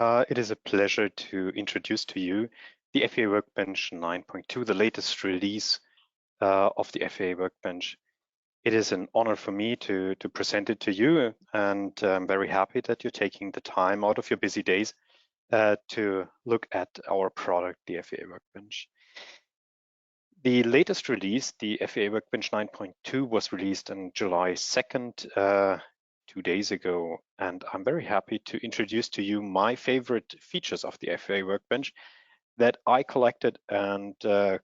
It is a pleasure to introduce to you the FVA Workbench 9.2, the latest release of the FVA Workbench. It is an honor for me to present it to you, and I'm very happy that you're taking the time out of your busy days to look at our product, the FVA Workbench. The latest release, the FVA Workbench 9.2, was released on July 2nd, 2 days ago, and I'm very happy to introduce to you my favorite features of the FVA Workbench that I collected and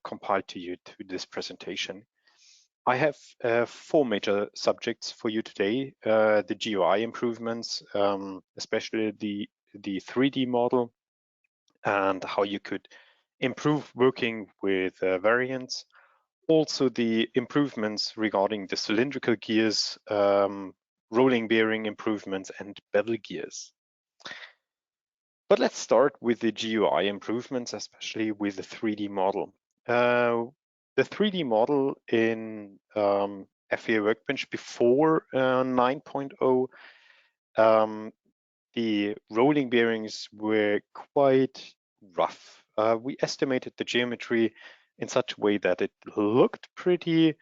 compiled to you to this presentation. I have 4 major subjects for you today: the GUI improvements, especially the 3D model, and how you could improve working with variants. Also, the improvements regarding the cylindrical gears, rolling bearing improvements, and bevel gears. But let's start with the GUI improvements, especially with the 3D model. The 3D model in FVA Workbench before 9.0, the rolling bearings were quite rough. We estimated the geometry in such a way that it looked pretty,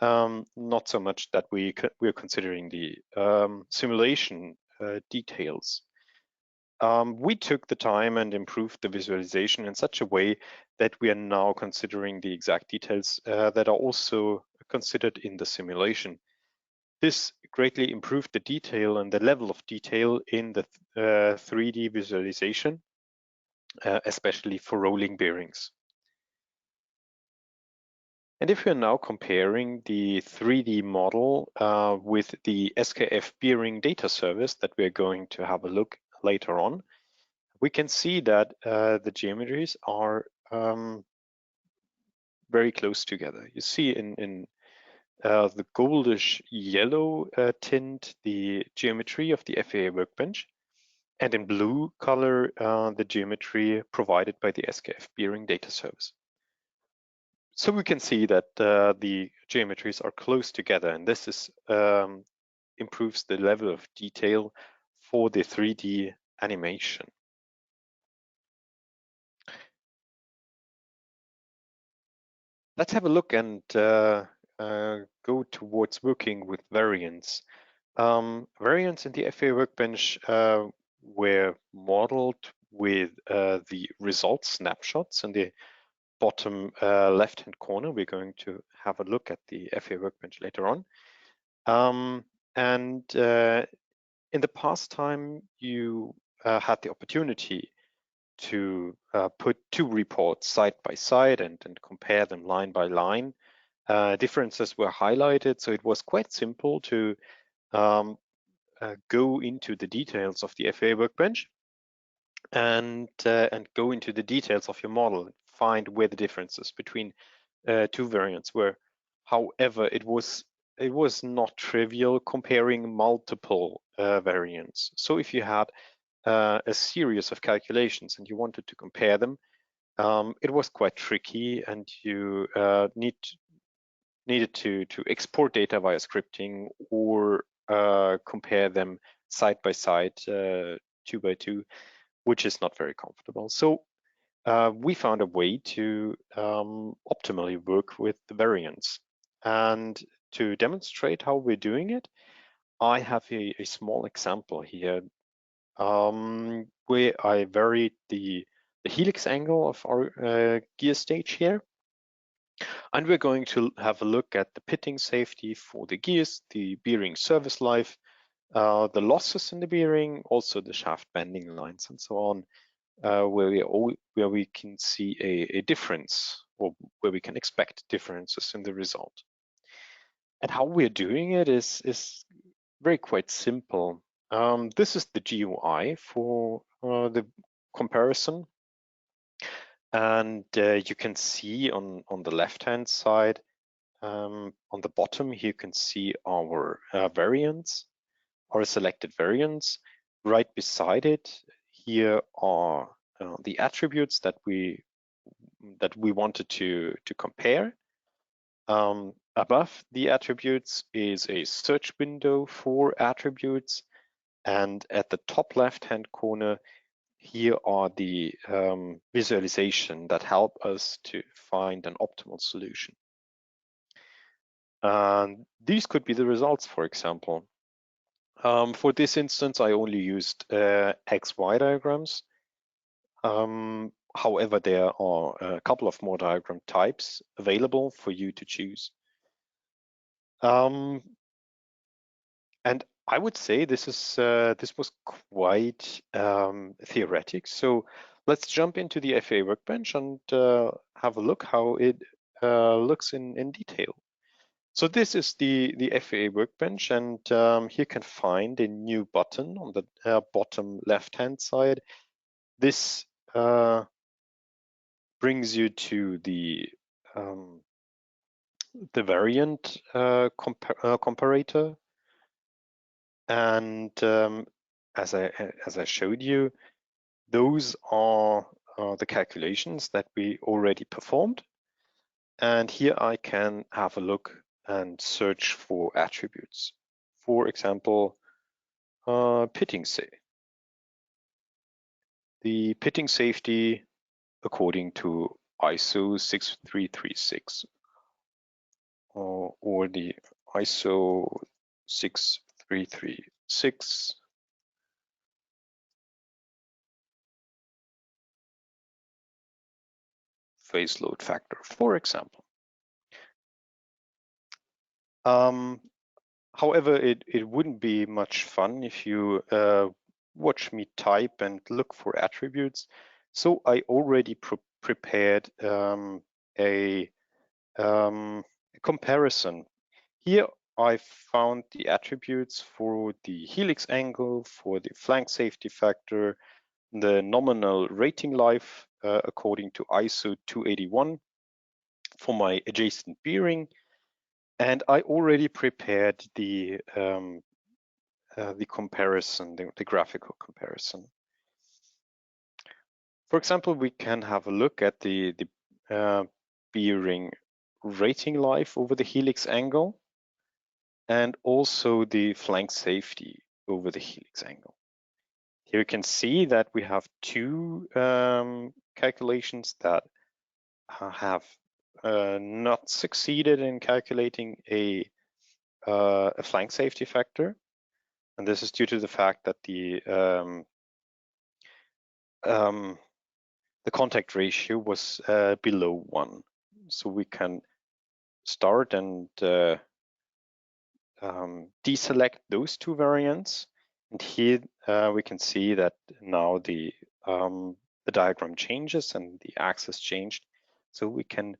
not so much that we're considering the simulation details. We took the time and improved the visualization in such a way that we are now considering the exact details that are also considered in the simulation. This greatly improved the detail and the level of detail in the 3D visualization, especially for rolling bearings. And if we're now comparing the 3D model with the SKF bearing data service that we're going to have a look later on, we can see that the geometries are very close together. You see in the goldish yellow tint the geometry of the FVA Workbench, and in blue color the geometry provided by the SKF bearing data service. So we can see that the geometries are close together, and this is improves the level of detail for the 3D animation. Let's have a look and go towards working with variants. Variants in the FVA Workbench were modeled with the result snapshots in the bottom left-hand corner. We're going to have a look at the FVA Workbench later on. In the past time, you had the opportunity to put 2 reports side by side and compare them line by line. Differences were highlighted, so it was quite simple to go into the details of the FVA Workbench and go into the details of your model, find where the differences between 2 variants were. However, it was not trivial comparing multiple variants. So if you had a series of calculations and you wanted to compare them, it was quite tricky, and you needed to export data via scripting or compare them side by side, 2 by 2, which is not very comfortable. So we found a way to optimally work with the variants. And to demonstrate how we're doing it, I have a small example here where I varied the helix angle of our gear stage here. And we're going to have a look at the pitting safety for the gears, the bearing service life, the losses in the bearing, also the shaft bending lines and so on, where we can see a difference, or where we can expect differences in the result. And how we're doing it is very quite simple. This is the GUI for the comparison. And you can see on the left-hand side, on the bottom, you can see our variants, our selected variants. Right beside it, here are the attributes that we wanted to compare. Above the attributes is a search window for attributes, and at the top left-hand corner here are the visualization that help us to find an optimal solution. And these could be the results, for example. For this instance, I only used XY diagrams. However, there are a couple of more diagram types available for you to choose. And I would say this was quite theoretic. So let's jump into the FVA Workbench and have a look how it looks in detail. So this is the FVA Workbench, and here you can find a new button on the bottom left-hand side. This brings you to the variant comparator, and as I showed you, those are the calculations that we already performed. And here I can have a look and search for attributes. For example, pitting safety. The pitting safety according to ISO 6336 or the ISO 6336 phase load factor, for example. However, it wouldn't be much fun if you watch me type and look for attributes. So I already prepared a comparison. Here I found the attributes for the helix angle, for the flank safety factor, the nominal rating life according to ISO 281 for my adjacent bearing, and I already prepared the comparison, the graphical comparison. For example, we can have a look at the bearing rating life over the helix angle and also the flank safety over the helix angle. Here you can see that we have two calculations that have not succeeded in calculating a flank safety factor. And this is due to the fact that the contact ratio was below 1. So we can start and deselect those two variants. And here we can see that now the diagram changes and the axis changed. So we can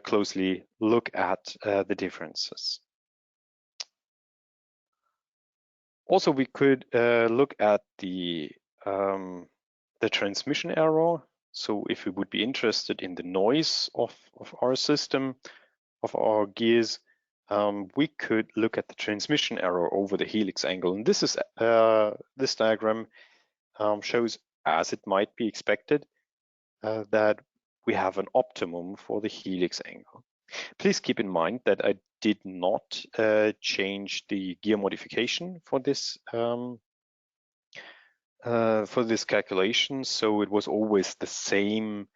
closely look at the differences. Also, we could look at the transmission error. So if we would be interested in the noise of our system, of our gears, we could look at the transmission error over the helix angle. And this is this diagram shows, as it might be expected, that we have an optimum for the helix angle. Please keep in mind that I did not change the gear modification for this calculation, so it was always the same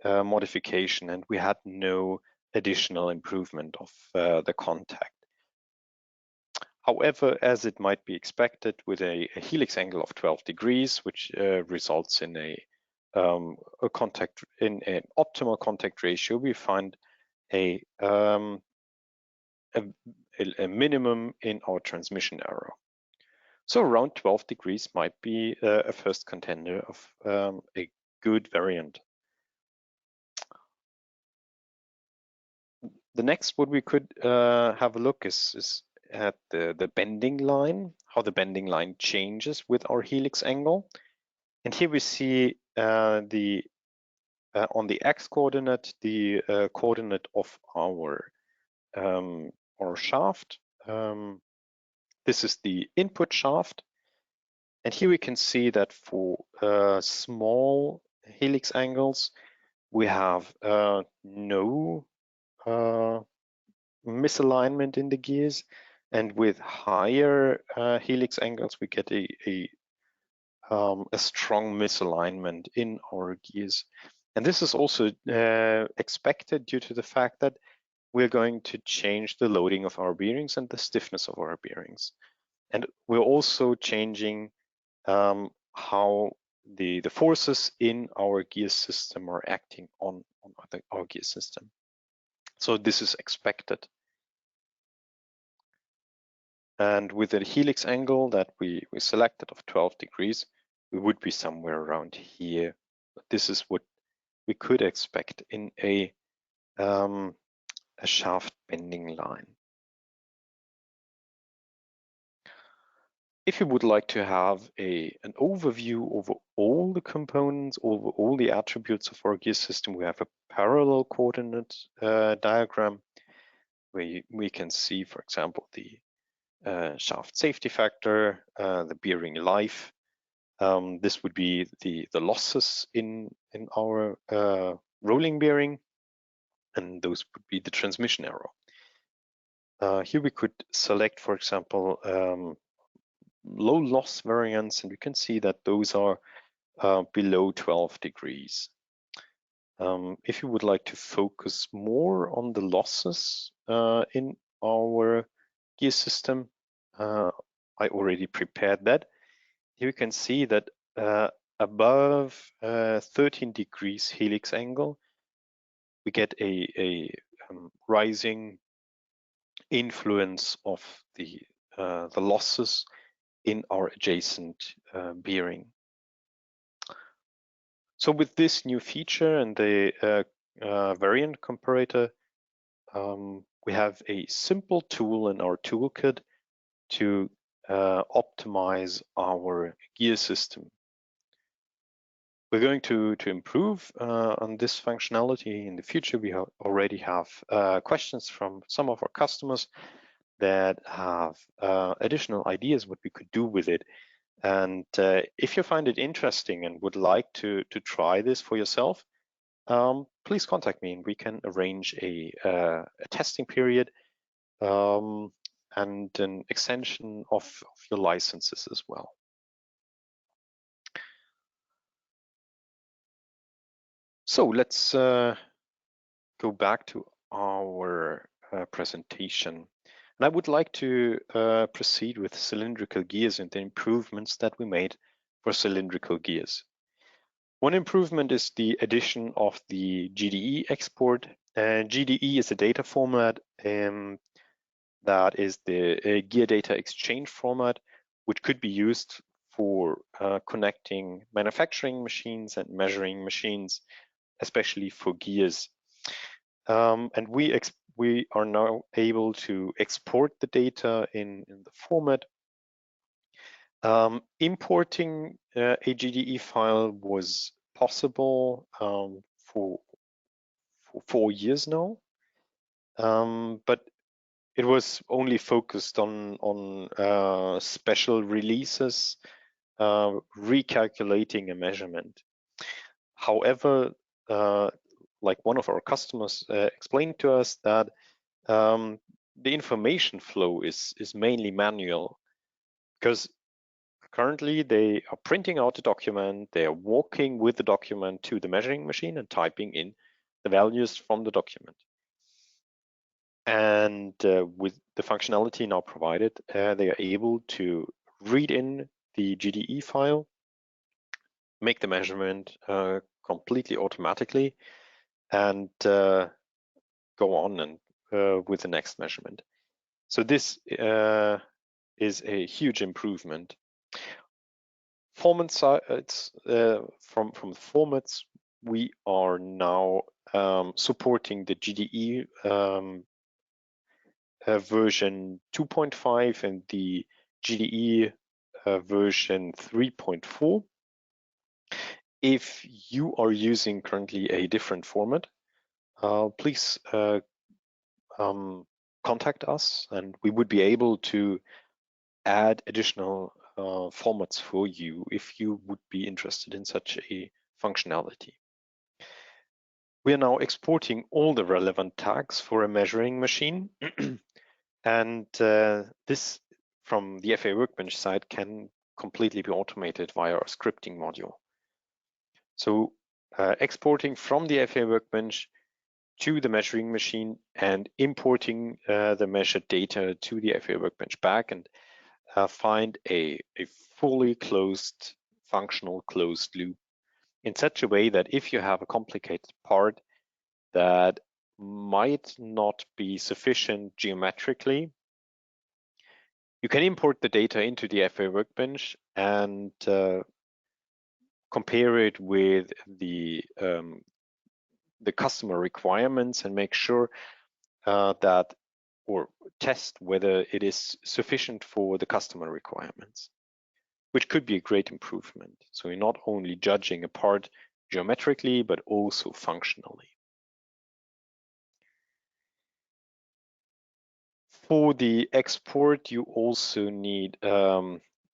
modification, and we had no additional improvement of the contact. However, as it might be expected, with a helix angle of 12 degrees, which results in an optimal contact ratio, we find a minimum in our transmission error. So around 12 degrees might be a first contender of a good variant. The next what we could have a look is at the bending line, how the bending line changes with our helix angle. And here we see on the x coordinate, the coordinate of our shaft. This is the input shaft. And here we can see that for small helix angles, we have no misalignment in the gears. And with higher helix angles, we get a a strong misalignment in our gears. And this is also expected due to the fact that we're going to change the loading of our bearings and the stiffness of our bearings. And we're also changing how the forces in our gear system are acting on our gear system. So this is expected. And with a helix angle that we selected of 12 degrees, we would be somewhere around here. But this is what we could expect in a shaft bending line. If you would like to have an overview over all the components, over all the attributes of our gear system, we have a parallel coordinate diagram where we can see, for example, the shaft safety factor, the bearing life. This would be the losses in our rolling bearing, and those would be the transmission error. Here we could select, for example, low loss variants, and we can see that those are below 12 degrees. If you would like to focus more on the losses in our gear system, I already prepared that. Here you can see that above 13 degrees helix angle, we get a rising influence of the losses in our adjacent bearing. So with this new feature and the variant comparator, we have a simple tool in our toolkit to optimize our gear system. We're going to improve on this functionality in the future. We already have questions from some of our customers that have additional ideas what we could do with it. And if you find it interesting and would like to try this for yourself, please contact me and we can arrange a testing period and an extension of your licenses as well. So let's go back to our presentation. And I would like to proceed with cylindrical gears and the improvements that we made for cylindrical gears. One improvement is the addition of the GDE export. GDE is a data format that is the gear data exchange format, which could be used for connecting manufacturing machines and measuring machines, especially for gears. And we are now able to export the data in the format. Importing a GDE file was possible for 4 years now, but it was only focused on special releases, recalculating a measurement. However, like one of our customers explained to us that the information flow is mainly manual, because currently they are printing out the document, they are walking with the document to the measuring machine and typing in the values from the document. And with the functionality now provided, they are able to read in the GDE file, make the measurement completely automatically, and go on and with the next measurement. So this is a huge improvement. Format sites, from formats, we are now supporting the GDE version 2.5 and the GDE version 3.4. If you are using currently a different format, please contact us and we would be able to add additional formats for you if you would be interested in such a functionality. We are now exporting all the relevant tags for a measuring machine. And this from the FVA-Workbench side can completely be automated via our scripting module. So exporting from the FVA Workbench to the measuring machine and importing the measured data to the FVA Workbench back, and find a fully closed, functional closed loop in such a way that if you have a complicated part that might not be sufficient geometrically, you can import the data into the FVA Workbench and compare it with the customer requirements and make sure that, or test whether it is sufficient for the customer requirements, which could be a great improvement. So you're not only judging a part geometrically, but also functionally. For the export, you also need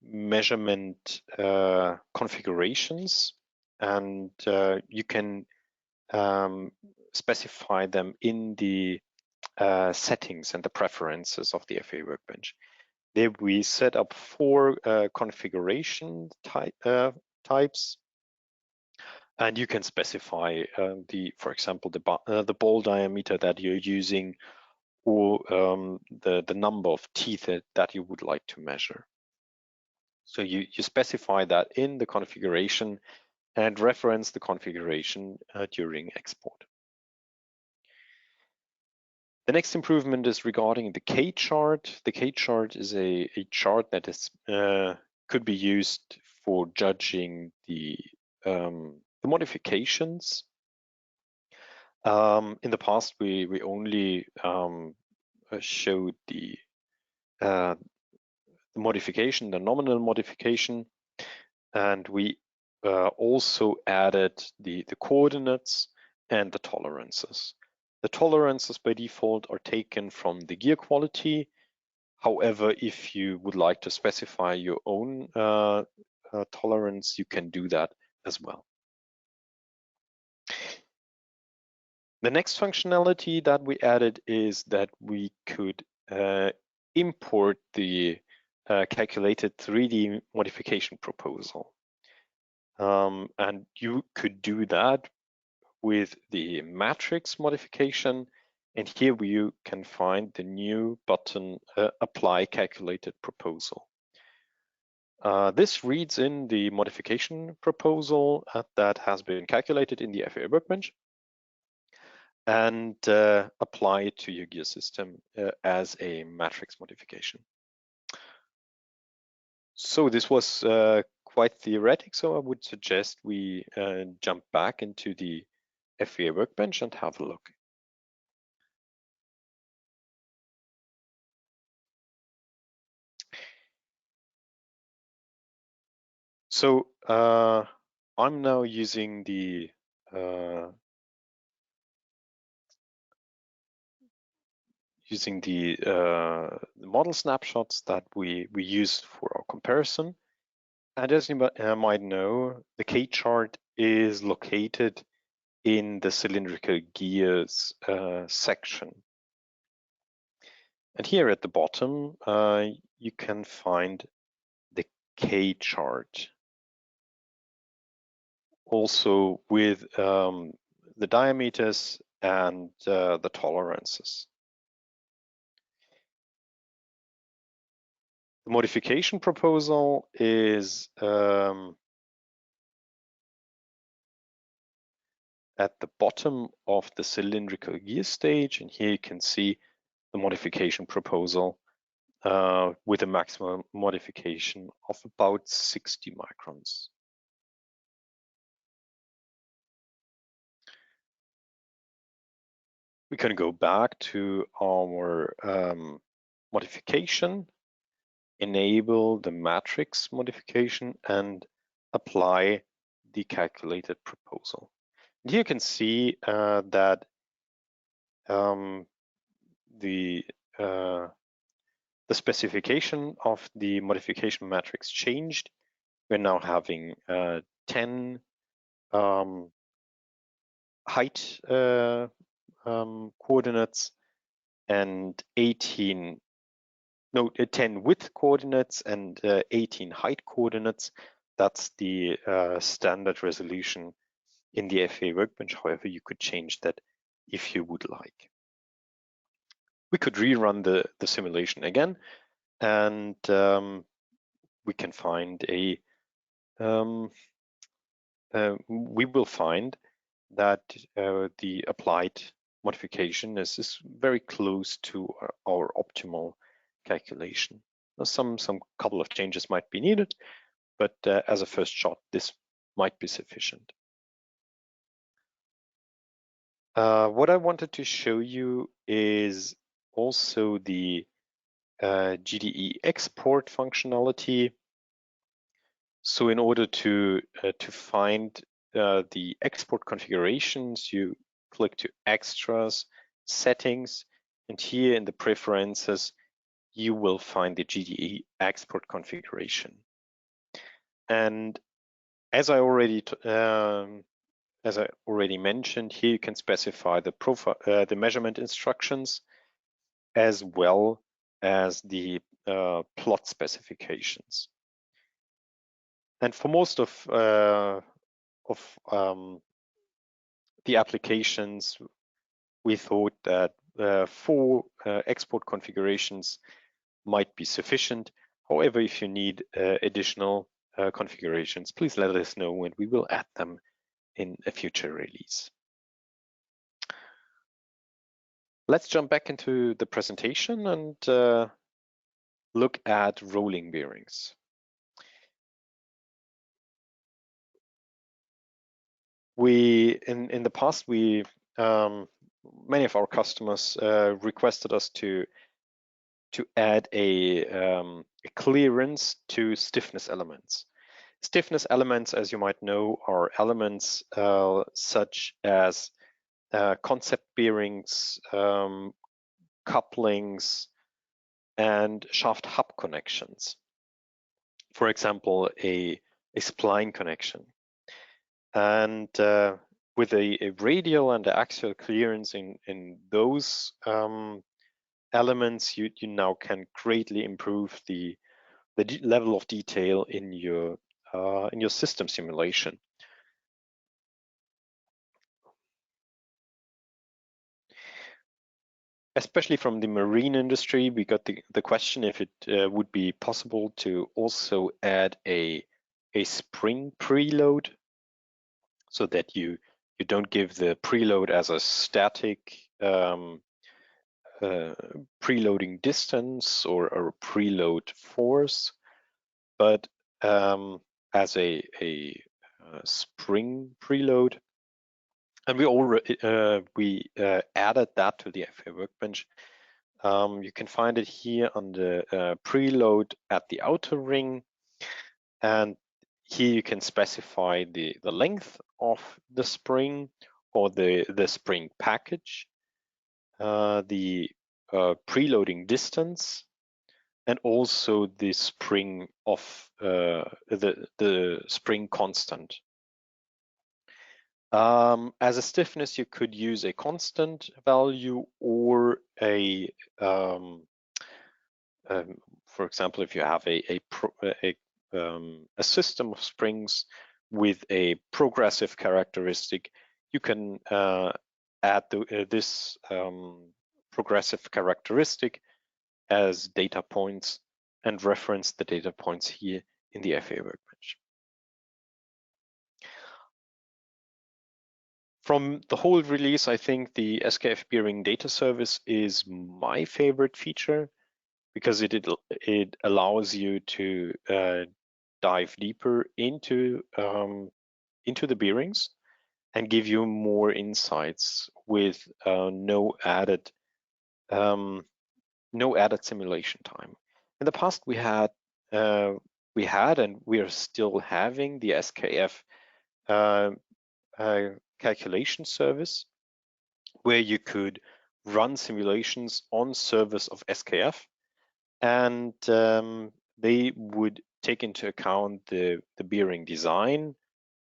measurement configurations, and you can specify them in the settings and the preferences of the FVA Workbench. There we set up 4 configuration types, and you can specify for example, the ball diameter that you're using, or the number of teeth that you would like to measure. So you specify that in the configuration and reference the configuration during export. The next improvement is regarding the K chart. The K chart is a chart that is could be used for judging the modifications. In the past, we only showed the modification, the nominal modification, and we also added the coordinates and the tolerances. The tolerances by default are taken from the gear quality. However, if you would like to specify your own tolerance, you can do that as well. The next functionality that we added is that we could import the calculated 3D modification proposal. And you could do that with the matrix modification, and here you can find the new button, Apply Calculated Proposal. This reads in the modification proposal that has been calculated in the FVA Workbench and apply it to your gear system as a matrix modification. So this was quite theoretic, so I would suggest we jump back into the FVA Workbench and have a look. So I'm now using the model snapshots that we used for our comparison. And as you might know, the K chart is located in the Cylindrical Gears section. And here at the bottom, you can find the K chart, also with the diameters and the tolerances. The modification proposal is at the bottom of the Cylindrical Gear stage, and here you can see the modification proposal with a maximum modification of about 60 microns. We can go back to our modification, enable the matrix modification, and apply the calculated proposal. And here you can see that the specification of the modification matrix changed. We're now having 10 height coordinates and 18 10 width coordinates and 18 height coordinates. That's the standard resolution in the FVA Workbench. However, you could change that if you would like. We could rerun the simulation again, and we can find we will find that the applied modification is very close to our optimal calculation. Some couple of changes might be needed, but as a first shot, this might be sufficient. What I wanted to show you is also the GDE export functionality. So in order to find the export configurations, you click to Extras, Settings, and here in the Preferences, you will find the GDE export configuration. And as I already mentioned, here you can specify the profile, the measurement instructions, as well as the plot specifications. And for most of the applications, we thought that 4 export configurations might be sufficient. However, if you need additional configurations, please let us know and we will add them in a future release. Let's jump back into the presentation and look at rolling bearings. In the past, many of our customers requested us to add a clearance to stiffness elements. Stiffness elements, as you might know, are elements such as concept bearings, couplings, and shaft hub connections. For example, a spline connection. And with a radial and axial clearance in those elements, you now can greatly improve the level of detail in your system simulation. Especially from the marine industry, we got the question if it would be possible to also add a spring preload, so that you don't give the preload as a static preloading distance or a preload force, but as a spring preload. And we already added that to the FVA Workbench. You can find it here on the preload at the outer ring, and here you can specify the length of the spring or the spring package, the preloading distance, and also the spring of the spring constant. As a stiffness, you could use a constant value or a for example, if you have a system of springs with a progressive characteristic, you can add this progressive characteristic as data points and reference the data points here in the FVA Workbench. From the whole release, I think the SKF bearing data service is my favorite feature, because it allows you to dive deeper into the bearings and give you more insights with no added simulation time. In the past, we had and we are still having the SKF calculation service, where you could run simulations on servers of SKF, and they would take into account the bearing design,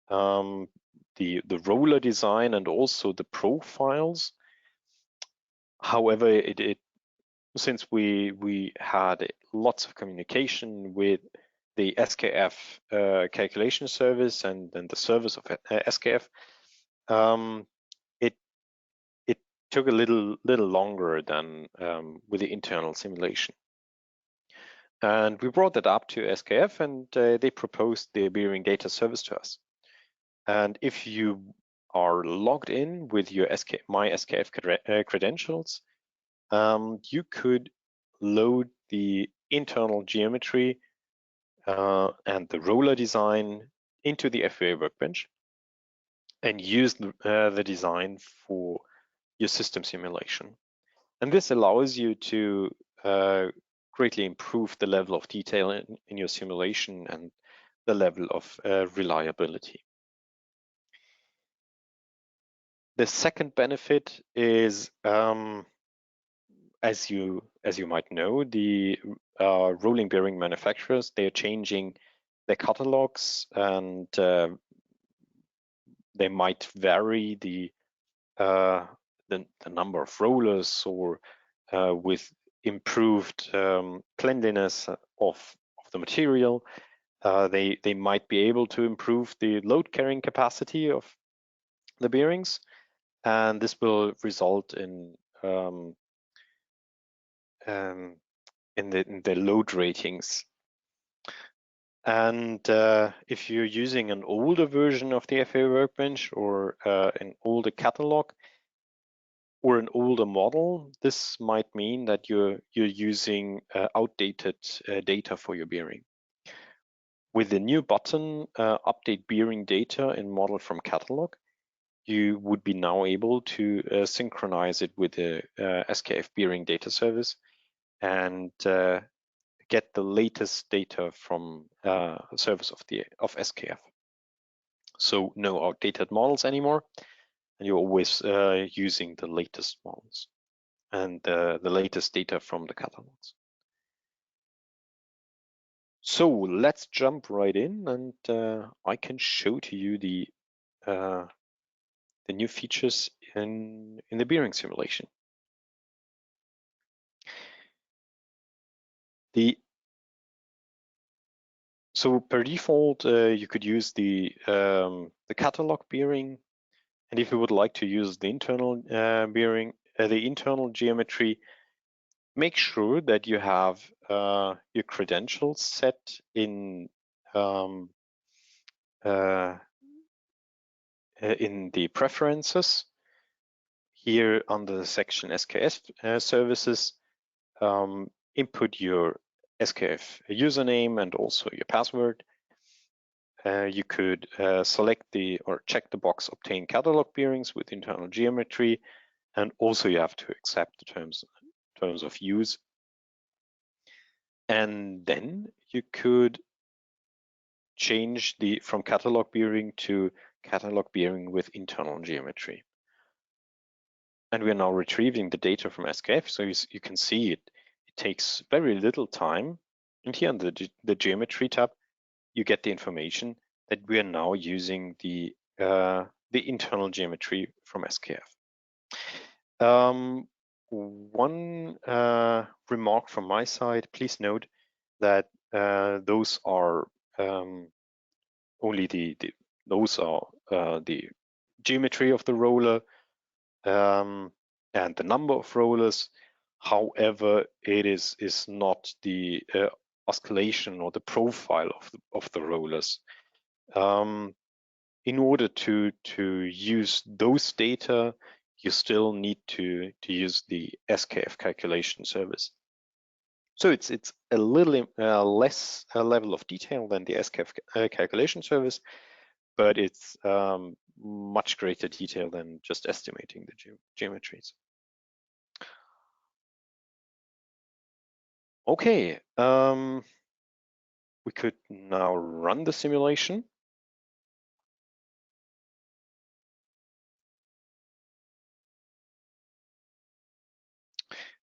the roller design, and also the profiles. However, it since we had lots of communication with the SKF calculation service and then the service of SKF, it took a little longer than with the internal simulation. And we brought that up to SKF, and they proposed the bearing data service to us. And if you are logged in with your my SKF credentials, you could load the internal geometry and the roller design into the FVA Workbench and use the design for your system simulation. And this allows you to greatly improve the level of detail in your simulation and the level of reliability. The second benefit is, as you might know, the rolling bearing manufacturers, they're changing their catalogs, and they might vary the number of rollers, or with improved cleanliness of the material, they might be able to improve the load carrying capacity of the bearings, and this will result in the load ratings. And if you're using an older version of the FVA Workbench, or an older catalog, or an older model, this might mean that you're using outdated data for your bearing. With the new button, update bearing data in model from catalog, you would be now able to synchronize it with the SKF bearing data service and get the latest data from service of SKF. So no outdated models anymore, and you're always using the latest models and the latest data from the catalogs. So let's jump right in, and I can show to you the new features in the bearing simulation. So per default, you could use the catalog bearing, and if you would like to use the internal bearing, the internal geometry, make sure that you have your credentials set in the preferences. Here under the section SKF services, input your SKF username and also your password. You could select or check the box obtain catalog bearings with internal geometry, and also you have to accept the terms of use. And then you could change from catalog bearing to catalog bearing with internal geometry. And we are now retrieving the data from SKF, so you can see it takes very little time. And here on the geometry tab, you get the information that we are now using the internal geometry from SKF. One remark from my side: please note that those are only the geometry of the roller and the number of rollers. However, it is not the oscillation or the profile of the rollers. In order to use those data, you still need to use the SKF calculation service. So it's a little less level of detail than the SKF calculation service, but it's much greater detail than just estimating the geometries. Okay, we could now run the simulation.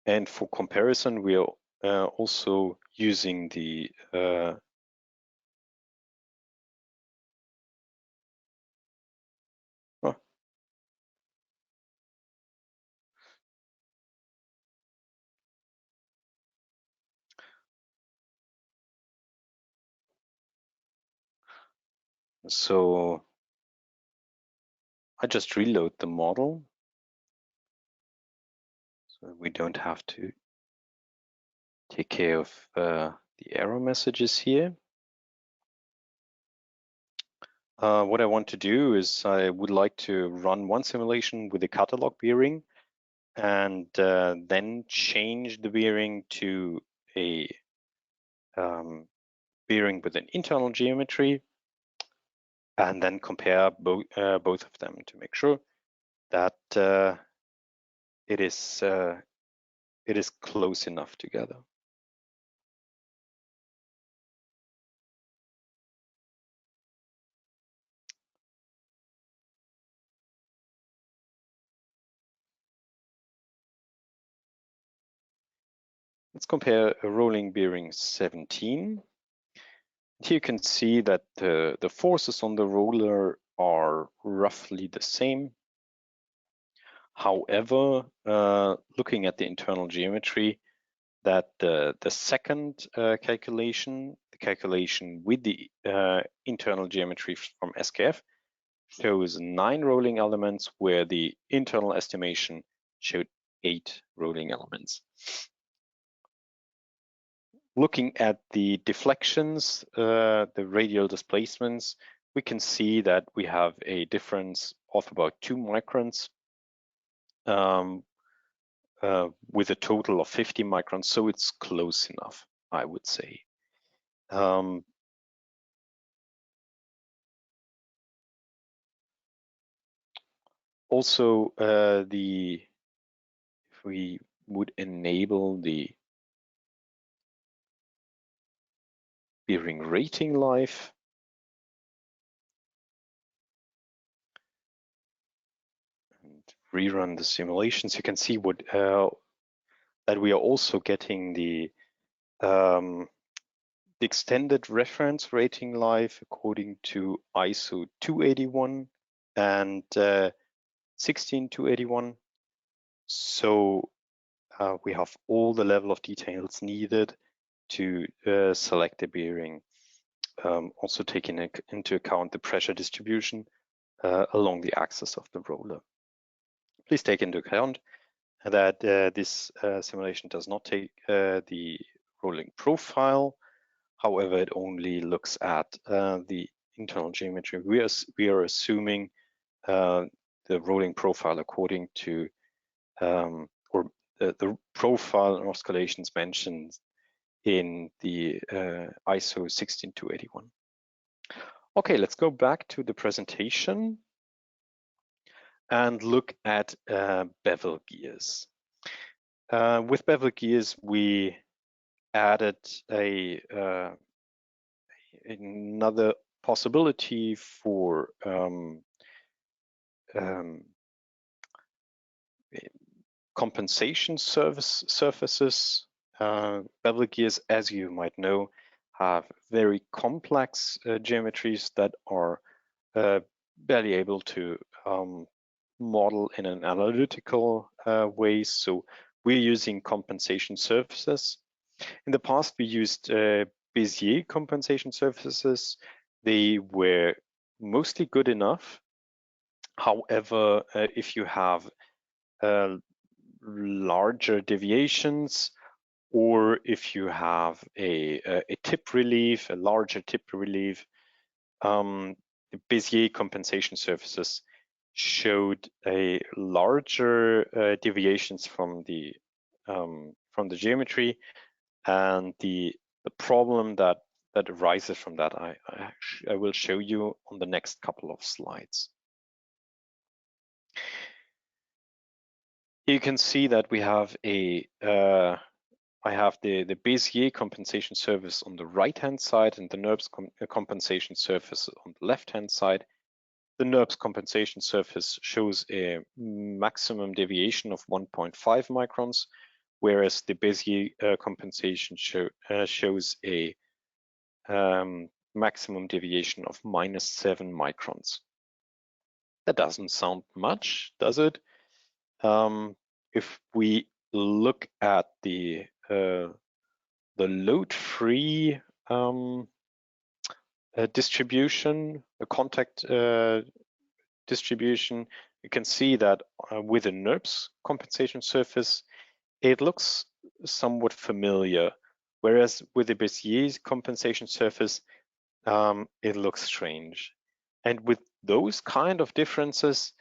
And for comparison, we are also using the So I just reload the model so we don't have to take care of the error messages here. What I want to do is I would like to run one simulation with the catalog bearing and then change the bearing to a bearing with an internal geometry, and then compare both of them to make sure that it is close enough together. Let's compare a rolling bearing 17. Here you can see that the forces on the roller are roughly the same. However, looking at the internal geometry, that the second calculation, the calculation with the internal geometry from SKF, shows 9 rolling elements, where the internal estimation showed 8 rolling elements. Looking at the deflections, the radial displacements, we can see that we have a difference of about 2 microns with a total of 50 microns, so it's close enough, I would say. Also, if we would enable the bearing rating life, and rerun the simulations, you can see what that we are also getting the extended reference rating life according to ISO 281 and 16281. So we have all the level of details needed to select the bearing, also taking into account the pressure distribution along the axis of the roller. Please take into account that this simulation does not take the rolling profile. However, it only looks at the internal geometry. We are assuming the rolling profile according to or the profile and oscillations mentioned in the ISO 16281. Okay, let's go back to the presentation and look at Bevel Gears. With Bevel Gears, we added another possibility for compensation surfaces. Bevel Gears, as you might know, have very complex geometries that are barely able to model in an analytical way. So we're using compensation surfaces. In the past, we used Bezier compensation surfaces. They were mostly good enough. However, if you have larger deviations, or if you have a tip relief, a larger tip relief, the Bezier compensation surfaces showed a larger deviations from the geometry, and the problem that arises from that I will show you on the next couple of slides. You can see that we have I have the Bezier compensation surface on the right-hand side and the NURBS compensation surface on the left-hand side. The NURBS compensation surface shows a maximum deviation of 1.5 microns, whereas the Bezier compensation shows a maximum deviation of -7 microns. That doesn't sound much, does it? If we look at the load-free distribution, a contact distribution, you can see that with a NURBS compensation surface, it looks somewhat familiar, whereas with the Bézier compensation surface, it looks strange. And with those kind of differences,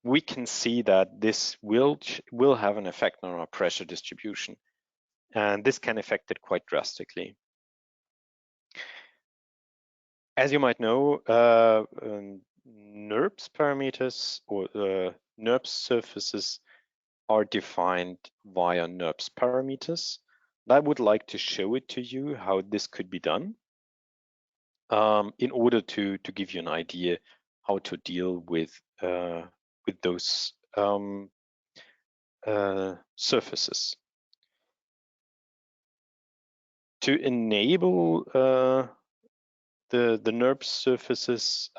we can see that this will have an effect on our pressure distribution, and this can affect it quite drastically. As you might know, NURBS parameters or NURBS surfaces are defined via NURBS parameters. I would like to show it to you how this could be done in order to give you an idea how to deal with those surfaces. To enable the NURBS surfaces,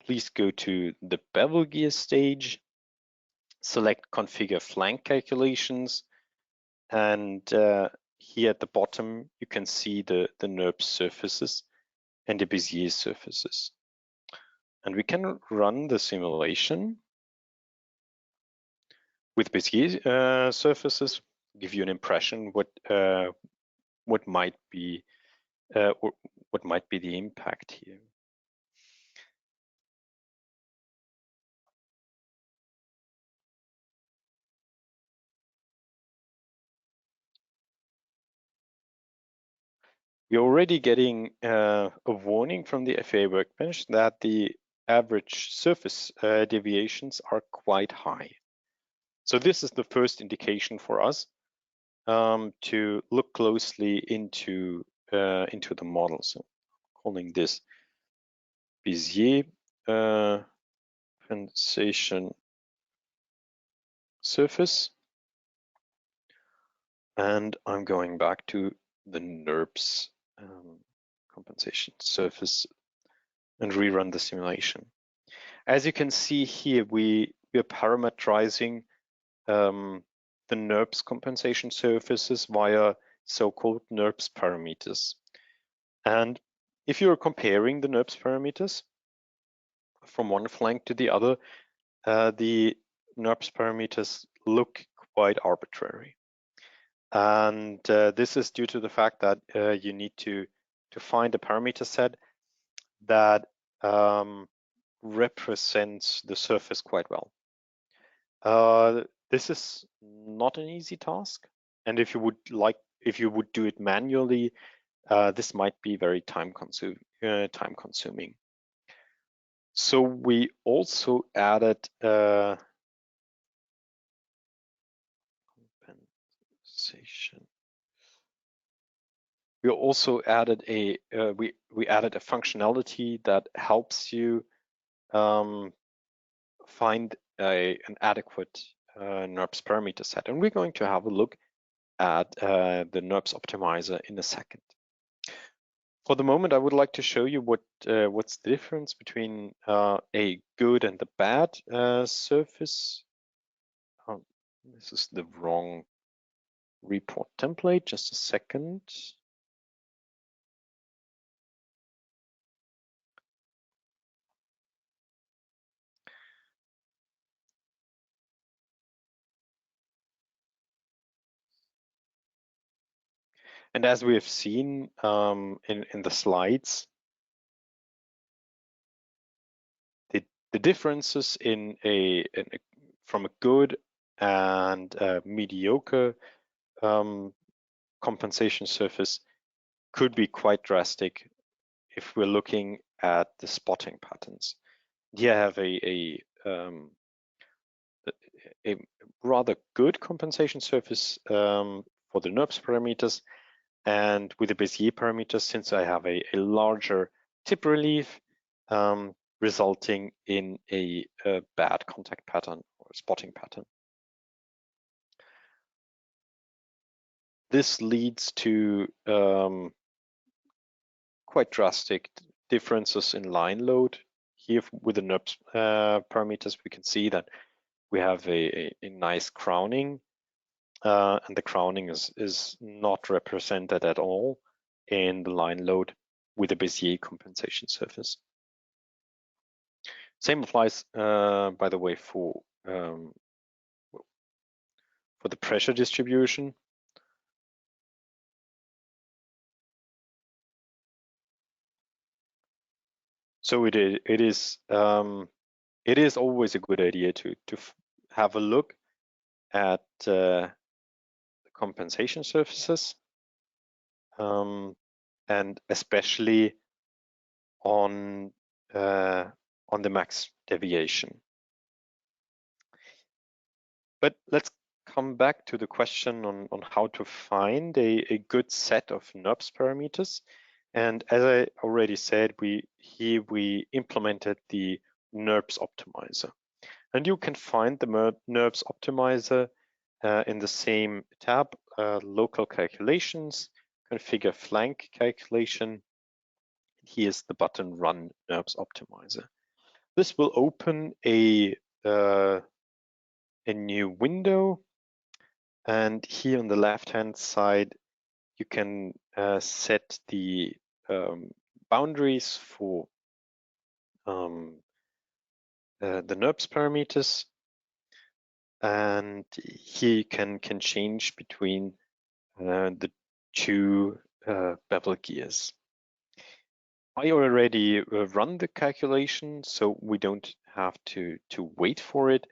please go to the Bevel Gears stage, select Configure Flank Calculations, and here at the bottom you can see the NURBS surfaces and the Bézier surfaces. And we can run the simulation with Bézier surfaces, give you an impression what might be the impact here. We're already getting a warning from the FVA Workbench that the average surface deviations are quite high. So this is the first indication for us to look closely into the model. So calling this Bézier compensation surface, and I'm going back to the NURBS compensation surface and rerun the simulation. As you can see here, we are parameterizing the NURBS compensation surfaces via so-called NURBS parameters. And if you're comparing the NURBS parameters from one flank to the other, the NURBS parameters look quite arbitrary. And this is due to the fact that you need to find a parameter set that represents the surface quite well. This is not an easy task, and if you would do it manually, this might be very time consuming. So we also added compensation. We also added a we added a functionality that helps you find an adequate NURBS parameter set, and we're going to have a look at the NURBS optimizer in a second. For the moment, I would like to show you what's the difference between a good and the bad surface. This is the wrong report template. Just a second. And as we have seen in the slides, the differences from a good and mediocre compensation surface could be quite drastic if we're looking at the spotting patterns. Here I have a rather good compensation surface for the NURBS parameters, and with the Bézier parameters, since I have a larger tip relief, resulting in a bad contact pattern or spotting pattern. This leads to quite drastic differences in line load. Here with the NURBS parameters, we can see that we have a nice crowning, and the crowning is not represented at all in the line load with a Bezier compensation surface. Same applies, by the way, for the pressure distribution. So it is always a good idea to have a look at the compensation surfaces, and especially on the max deviation. But let's come back to the question on how to find a good set of NURBS parameters. And as I already said, we implemented the NURBS optimizer. And you can find the NURBS optimizer in the same tab, local calculations, configure flank calculation. Here's the button Run NURBS Optimizer. This will open a new window, and here on the left-hand side, you can set the boundaries for the NURBS parameters, and here you can change between the two bevel gears. I already run the calculation, so we don't have to wait for it.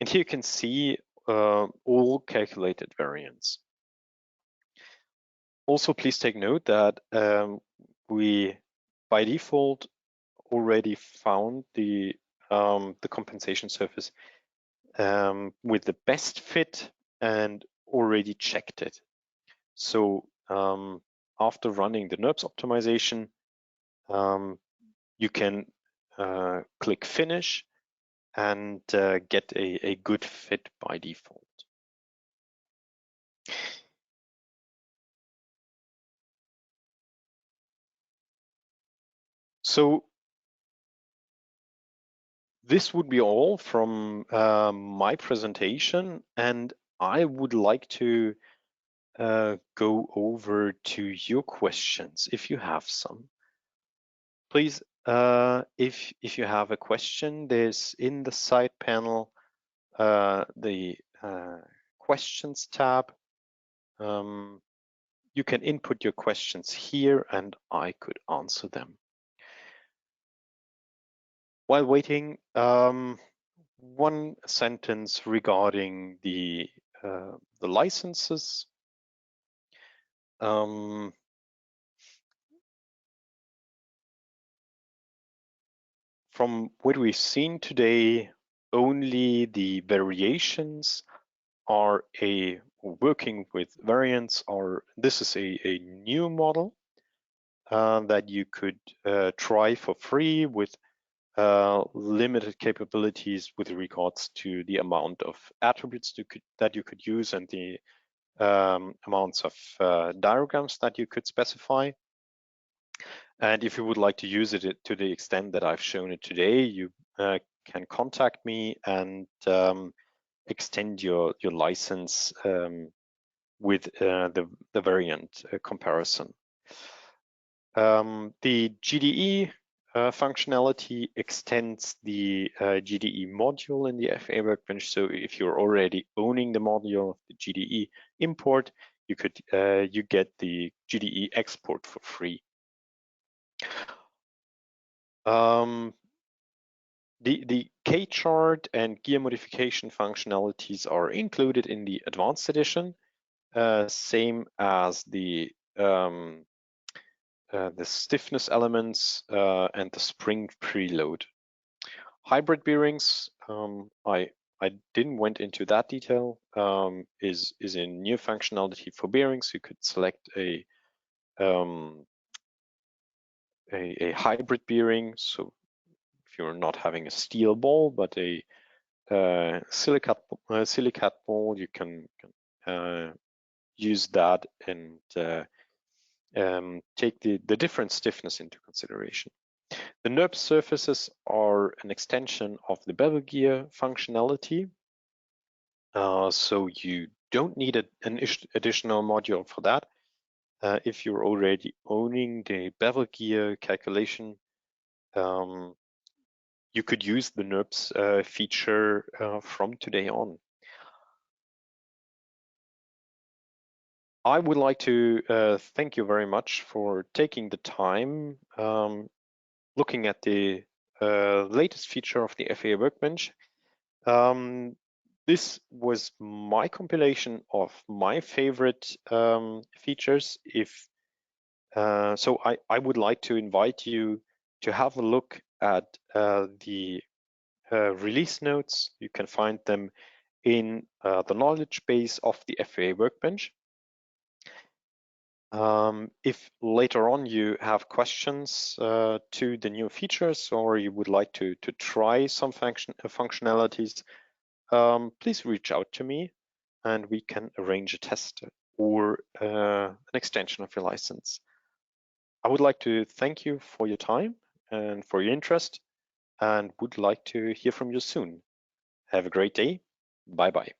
And here you can see all calculated variants. Also, please take note that we, by default, already found the compensation surface with the best fit and already checked it. So after running the NURBS optimization, you can click Finish and get a good fit by default. So this would be all from my presentation, and I would like to go over to your questions if you have some. Please, if you have a question, there's in the side panel the questions tab. You can input your questions here and I could answer them. While waiting, one sentence regarding the licenses. From what we've seen today, only the variations are working with variants, or this is a new model that you could try for free with limited capabilities with regards to the amount of attributes that you could use and the amounts of diagrams that you could specify. And if you would like to use it to the extent that I've shown it today, you can contact me and extend your license with the variant comparison. The GDE functionality extends the GDE module in the FVA Workbench. So if you're already owning the module of the GDE import, you get the GDE export for free. The K-chart and gear modification functionalities are included in the advanced edition, same as the stiffness elements and the spring preload. Hybrid bearings, I didn't went into that detail, is a new functionality for bearings. You could select a hybrid bearing. So if you're not having a steel ball, but a silicate ball, you can use that and take the different stiffness into consideration. The NURBS surfaces are an extension of the bevel gear functionality, so you don't need an additional module for that. if you're already owning the bevel gear calculation, you could use the NURBS feature from today on. I would like to thank you very much for taking the time looking at the latest feature of the FVA Workbench. This was my compilation of my favorite features. So I would like to invite you to have a look at the release notes. You can find them in the knowledge base of the FVA Workbench. If later on you have questions to the new features, or you would like to try some functionalities, please reach out to me and we can arrange a test or an extension of your license. I would like to thank you for your time and for your interest, and would like to hear from you soon. Have a great day. Bye-bye.